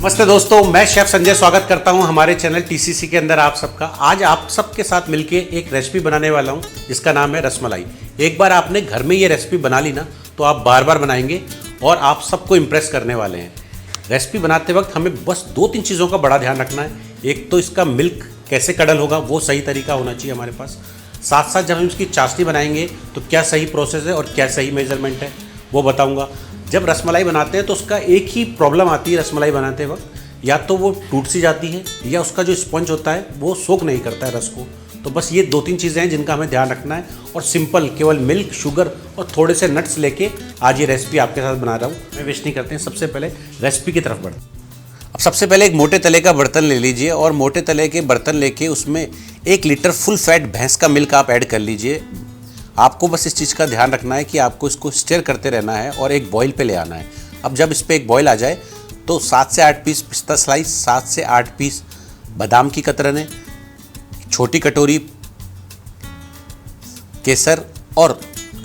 नमस्ते दोस्तों, मैं शेफ संजय स्वागत करता हूं हमारे चैनल टीसीसी के अंदर आप सबका। आज आप सबके साथ मिलके एक रेसिपी बनाने वाला हूं जिसका नाम है रसमलाई। एक बार आपने घर में ये रेसिपी बना ली ना तो आप बार बार बनाएंगे और आप सबको इम्प्रेस करने वाले हैं। रेसिपी बनाते वक्त हमें बस 2-3 चीज़ों का बड़ा ध्यान रखना है। एक तो इसका मिल्क कैसे कडल होगा वो सही तरीका होना चाहिए हमारे पास। साथ साथ जब हम इसकी चाशनी बनाएंगे तो क्या सही प्रोसेस है और क्या सही मेजरमेंट है वो बताऊँगा। जब रसमलाई बनाते हैं तो उसका एक ही प्रॉब्लम आती है रसमलाई बनाते वक्त, या तो वो टूट सी जाती है या उसका जो स्पंज होता है वो सोक नहीं करता है रस को। तो बस ये 2-3 चीज़ें हैं जिनका हमें ध्यान रखना है। और सिंपल केवल मिल्क, शुगर और थोड़े से नट्स लेके आज ये रेसिपी आपके साथ बना रहा हूँ। मैं वेस्ट नहीं करते हैं, सबसे पहले रेसिपी की तरफ बढ़ते हैं। अब सबसे पहले एक मोटे तले का बर्तन ले लीजिए और मोटे तले के बर्तन लेके उसमें 1 लीटर फुल फैट भैंस का मिल्क आप ऐड कर लीजिए। आपको बस इस चीज़ का ध्यान रखना है कि आपको इसको स्टीयर करते रहना है और एक बॉईल पे ले आना है। अब जब इस पर एक बॉईल आ जाए तो 7 से 8 पीस पिस्ता स्लाइस, 7 से 8 पीस बादाम की कतरनें, छोटी कटोरी केसर और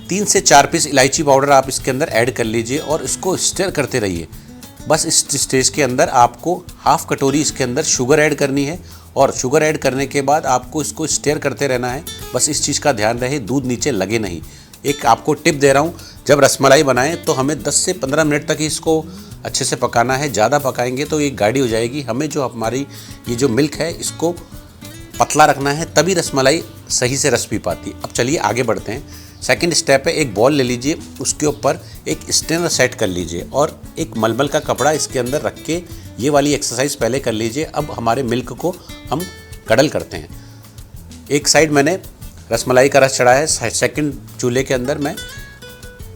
3 से 4 पीस इलायची पाउडर आप इसके अंदर ऐड कर लीजिए और इसको स्टीयर करते रहिए। बस इस स्टेज के अंदर आपको हाफ कटोरी इसके अंदर शुगर ऐड करनी है और शुगर ऐड करने के बाद आपको इसको स्टीयर करते रहना है। बस इस चीज़ का ध्यान रहे दूध नीचे लगे नहीं। एक आपको टिप दे रहा हूँ, जब रसमलाई बनाएं तो हमें 10 से 15 मिनट तक ही इसको अच्छे से पकाना है। ज़्यादा पकाएंगे तो ये गाढ़ी हो जाएगी। हमें जो हमारी ये जो मिल्क है इसको पतला रखना है, तभी रसमलाई सही से रस पी पाती है। अब चलिए आगे बढ़ते हैं। सेकंड स्टेप है, एक बॉल ले लीजिए, उसके ऊपर एक स्ट्रेनर सेट कर लीजिए और एक मलमल का कपड़ा इसके अंदर रख के ये वाली एक्सरसाइज पहले कर लीजिए। अब हमारे मिल्क को हम कडल करते हैं। एक साइड मैंने रसमलाई का रस चढ़ाया है, सेकंड चूल्हे के अंदर मैं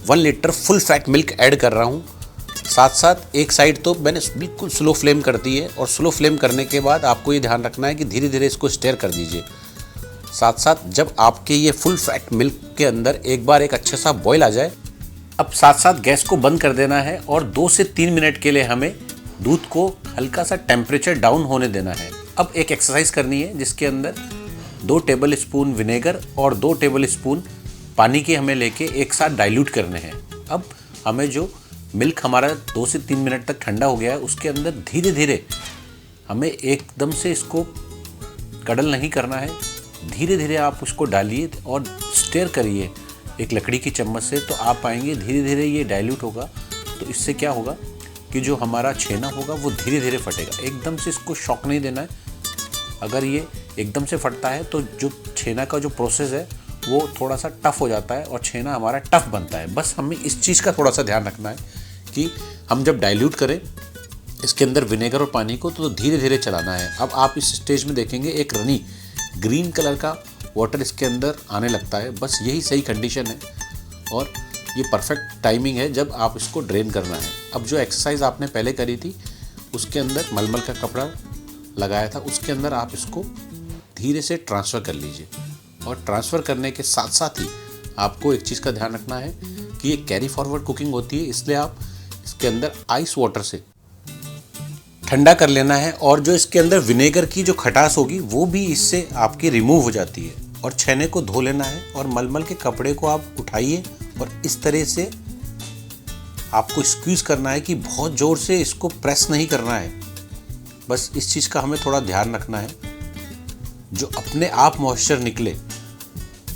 1 litre full fat milk add कर रहा हूँ। साथ साथ एक साइड तो मैंने बिल्कुल स्लो फ्लेम कर दी है और स्लो फ्लेम करने के बाद आपको ये ध्यान रखना है कि धीरे धीरे इसको स्टीयर कर दीजिए। साथ साथ जब आपके ये फुल फैट मिल्क के अंदर एक बार एक अच्छा सा बॉईल आ जाए, अब साथ साथ गैस को बंद कर देना है और 2 से 3 मिनट के लिए हमें दूध को हल्का सा टेम्परेचर डाउन होने देना है। अब एक एक्सरसाइज करनी है जिसके अंदर 2 टेबल स्पून विनेगर और 2 टेबल स्पून पानी के हमें लेके एक साथ डाइल्यूट करने हैं। अब हमें जो मिल्क हमारा 2 से 3 मिनट तक ठंडा हो गया है उसके अंदर धीरे धीरे हमें एकदम से इसको कडल नहीं करना है। धीरे धीरे आप उसको डालिए और स्टीयर करिए एक लकड़ी की चम्मच से, तो आप पाएंगे धीरे धीरे ये डाइल्यूट होगा। तो इससे क्या होगा कि जो हमारा छेना होगा वो धीरे धीरे फटेगा। एकदम से इसको शॉक नहीं देना है। अगर ये एकदम से फटता है तो जो छेना का जो प्रोसेस है वो थोड़ा सा टफ हो जाता है और छेना हमारा टफ बनता है। बस हमें इस चीज़ का थोड़ा सा ध्यान रखना है कि हम जब डाइल्यूट करें इसके अंदर विनेगर और पानी को तो धीरे धीरे चलाना है। अब आप इस स्टेज में देखेंगे एक रनी ग्रीन कलर का वाटर इसके अंदर आने लगता है। बस यही सही कंडीशन है और ये परफेक्ट टाइमिंग है जब आप इसको ड्रेन करना है। अब जो एक्सरसाइज आपने पहले करी थी उसके अंदर मलमल का कपड़ा लगाया था, उसके अंदर आप इसको धीरे से ट्रांसफ़र कर लीजिए। और ट्रांसफ़र करने के साथ साथ ही आपको एक चीज़ का ध्यान रखना है कि ये कैरी फॉरवर्ड कुकिंग होती है, इसलिए आप इसके अंदर आइस वाटर से ठंडा कर लेना है। और जो इसके अंदर विनेगर की जो खटास होगी वो भी इससे आपकी रिमूव हो जाती है। और छेने को धो लेना है और मलमल के कपड़े को आप उठाइए और इस तरह से आपको स्क्वीज़ करना है कि बहुत ज़ोर से इसको प्रेस नहीं करना है। बस इस चीज़ का हमें थोड़ा ध्यान रखना है। जो अपने आप मॉइस्चर निकले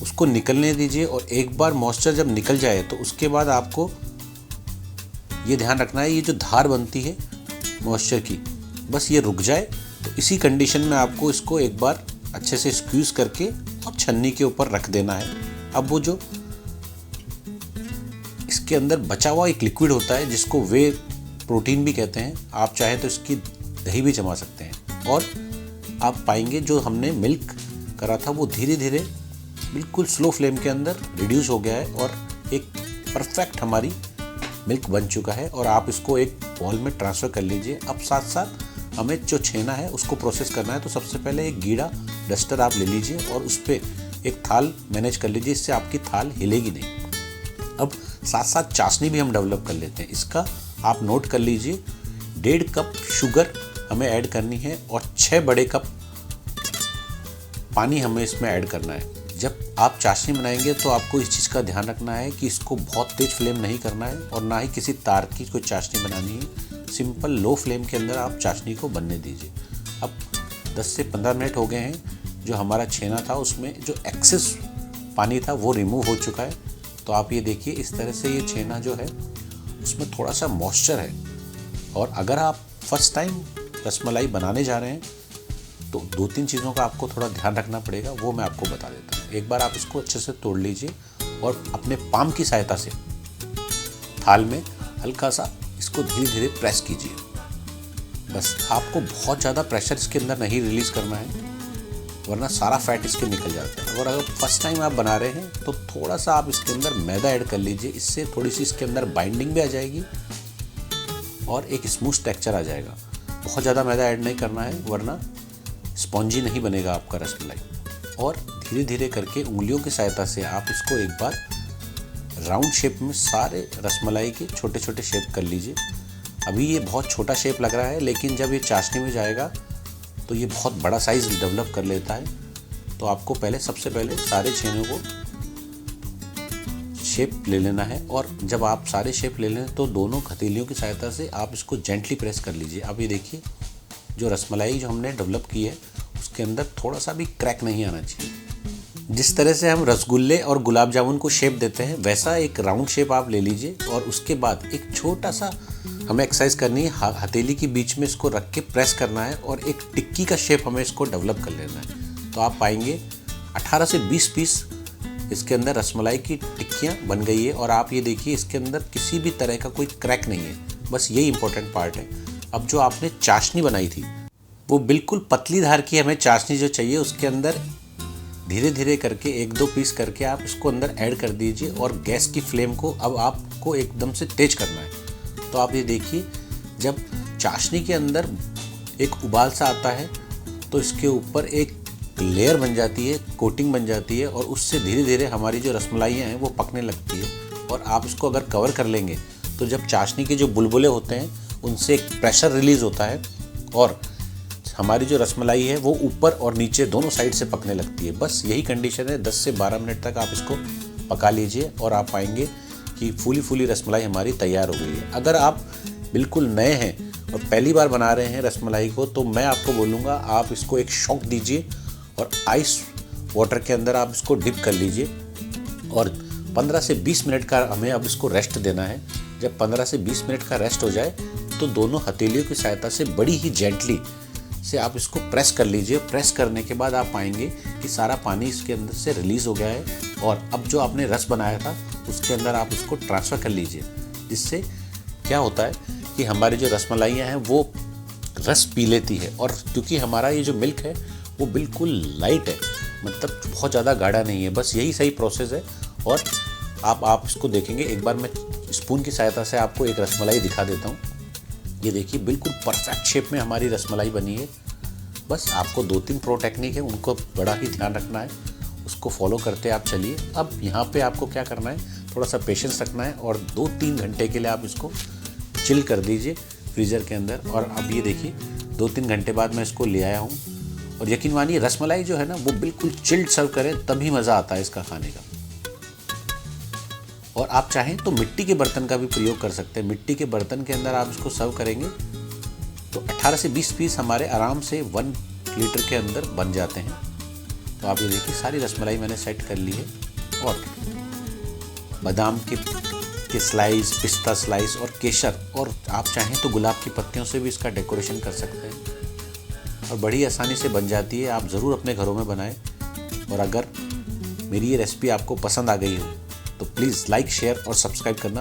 उसको निकलने दीजिए और एक बार मॉइस्चर जब निकल जाए तो उसके बाद आपको ये ध्यान रखना है ये जो धार बनती है मॉइस्चर की बस ये रुक जाए। तो इसी कंडीशन में आपको इसको एक बार अच्छे से स्क्वीज़ करके और छन्नी के ऊपर रख देना है। अब वो जो इसके अंदर बचा हुआ एक लिक्विड होता है जिसको वे प्रोटीन भी कहते हैं, आप चाहे तो इसकी दही भी जमा सकते हैं। और आप पाएंगे जो हमने मिल्क करा था वो धीरे धीरे बिल्कुल स्लो फ्लेम के अंदर रिड्यूस हो गया है और एक परफेक्ट हमारी मिल्क बन चुका है। और आप इसको एक बॉल में ट्रांसफ़र कर लीजिए। अब साथ साथ हमें जो छेना है उसको प्रोसेस करना है। तो सबसे पहले एक गीला डस्टर आप ले लीजिए और उस पर एक थाल मैनेज कर लीजिए, इससे आपकी थाल हिलेगी नहीं। अब साथ साथ चाशनी भी हम डेवलप कर लेते हैं। इसका आप नोट कर लीजिए, 1.5 कप शुगर हमें ऐड करनी है और 6 बड़े कप पानी हमें इसमें ऐड करना है। जब आप चाशनी बनाएंगे तो आपको इस चीज़ का ध्यान रखना है कि इसको बहुत तेज़ फ्लेम नहीं करना है और ना ही किसी तार की कोई चाशनी बनानी है। सिंपल लो फ्लेम के अंदर आप चाशनी को बनने दीजिए। अब 10 से 15 मिनट हो गए हैं। जो हमारा छेना था उसमें जो एक्सेस पानी था वो रिमूव हो चुका है। तो आप ये देखिए इस तरह से ये छेना जो है उसमें थोड़ा सा मॉइस्चर है। और अगर आप फर्स्ट टाइम रसमलाई बनाने जा रहे हैं तो 2-3 चीज़ों का आपको थोड़ा ध्यान रखना पड़ेगा, वो मैं आपको बता देता हूँ। एक बार आप इसको अच्छे से तोड़ लीजिए और अपने पाम की सहायता से थाल में हल्का सा इसको धीरे धीरे प्रेस कीजिए। बस आपको बहुत ज़्यादा प्रेशर इसके अंदर नहीं रिलीज़ करना है, वरना सारा फैट इसके निकल जाता है। और अगर फर्स्ट टाइम आप बना रहे हैं तो थोड़ा सा आप इसके अंदर मैदा ऐड कर लीजिए। इससे थोड़ी सी इसके अंदर बाइंडिंग भी आ जाएगी और एक स्मूथ टेक्सचर आ जाएगा। बहुत ज़्यादा मैदा ऐड नहीं करना है, वरना स्पॉन्जी नहीं बनेगा आपका रसमलाई। और धीरे धीरे करके उंगलियों की सहायता से आप इसको एक बार राउंड शेप में सारे रसमलाई के छोटे छोटे शेप कर लीजिए। अभी ये बहुत छोटा शेप लग रहा है, लेकिन जब ये चाशनी में जाएगा तो ये बहुत बड़ा साइज़ डेवलप कर लेता है। तो आपको सबसे पहले सारे छेनों को शेप ले लेना है। और जब आप सारे शेप ले लें तो दोनों हथेलियों की सहायता से आप इसको जेंटली प्रेस कर लीजिए। अब ये देखिए जो रसमलाई जो हमने डेवलप की है उसके अंदर थोड़ा सा भी क्रैक नहीं आना चाहिए। जिस तरह से हम रसगुल्ले और गुलाब जामुन को शेप देते हैं वैसा एक राउंड शेप आप ले लीजिए। और उसके बाद एक छोटा सा हमें एक्सरसाइज करनी है, हथेली के बीच में इसको रख के प्रेस करना है और एक टिक्की का शेप हमें इसको डेवलप कर लेना है। तो आप पाएंगे 18 से 20 पीस इसके अंदर रसमलाई की टिक्कियाँ बन गई है। और आप ये देखिए इसके अंदर किसी भी तरह का कोई क्रैक नहीं है, बस यही इंपॉर्टेंट पार्ट है। अब जो आपने चाशनी बनाई थी वो बिल्कुल पतली धार की हमें चाशनी जो चाहिए, उसके अंदर धीरे धीरे करके 1-2 पीस करके आप इसको अंदर ऐड कर दीजिए। और गैस की फ्लेम को अब आपको एकदम से तेज करना है। तो आप ये देखिए जब चाशनी के अंदर एक उबाल सा आता है तो इसके ऊपर एक लेयर बन जाती है, कोटिंग बन जाती है और उससे धीरे धीरे हमारी जो रसमलाइयाँ हैं वो पकने लगती है। और आप इसको अगर कवर कर लेंगे तो जब चाशनी के जो बुलबुले होते हैं उनसे एक प्रेशर रिलीज़ होता है और हमारी जो रसमलाई है वो ऊपर और नीचे दोनों साइड से पकने लगती है। बस यही कंडीशन है। 10 से 12 मिनट तक आप इसको पका लीजिए और आप पाएंगे कि फूली रसमलाई हमारी तैयार हो गई है। अगर आप बिल्कुल नए हैं और पहली बार बना रहे हैं रसमलाई को तो मैं आपको बोलूँगा आप इसको एक शॉक दीजिए और आइस वाटर के अंदर आप इसको डिप कर लीजिए। और 15 से 20 मिनट का हमें अब इसको रेस्ट देना है। जब 15 से 20 मिनट का रेस्ट हो जाए तो दोनों हथेलियों की सहायता से बड़ी ही जेंटली से आप इसको प्रेस कर लीजिए। प्रेस करने के बाद आप पाएंगे कि सारा पानी इसके अंदर से रिलीज़ हो गया है। और अब जो आपने रस बनाया था उसके अंदर आप इसको ट्रांसफ़र कर लीजिए। जिससे क्या होता है कि हमारी जो रसमलाइयाँ हैं वो रस पी लेती है। और क्योंकि हमारा ये जो मिल्क है वो बिल्कुल लाइट है, मतलब बहुत ज़्यादा गाढ़ा नहीं है, बस यही सही प्रोसेस है। और आप इसको देखेंगे, एक बार मैं स्पून की सहायता से आपको एक रसमलाई दिखा देता हूँ। ये देखिए बिल्कुल परफेक्ट शेप में हमारी रसमलाई बनी है। बस आपको 2-3 प्रो टेक्निक है, उनको बड़ा ही ध्यान रखना है, उसको फॉलो करते आप चलिए। अब यहाँ पे आपको क्या करना है, थोड़ा सा पेशेंस रखना है और 2-3 घंटे के लिए आप इसको चिल कर दीजिए फ्रीज़र के अंदर। और अब ये देखिए 2-3 घंटे बाद मैं इसको ले आया हूँ। और यकीन मानिए रसमलाई जो है ना वो बिल्कुल चिल्ड सर्व करें तभी मज़ा आता है इसका खाने का। और आप चाहें तो मिट्टी के बर्तन का भी प्रयोग कर सकते हैं। मिट्टी के बर्तन के अंदर आप इसको सर्व करेंगे तो 18 से 20 पीस हमारे आराम से 1 लीटर के अंदर बन जाते हैं। तो आप ये देखिए सारी रसमलाई मैंने सेट कर ली है। और बादाम के स्लाइस, पिस्ता स्लाइस और केसर, और आप चाहें तो गुलाब की पत्तियों से भी इसका डेकोरेशन कर सकते हैं और बड़ी आसानी से बन जाती है। आप ज़रूर अपने घरों में बनाएं। और अगर मेरी ये रेसिपी आपको पसंद आ गई हो तो प्लीज़ लाइक, शेयर और सब्सक्राइब करना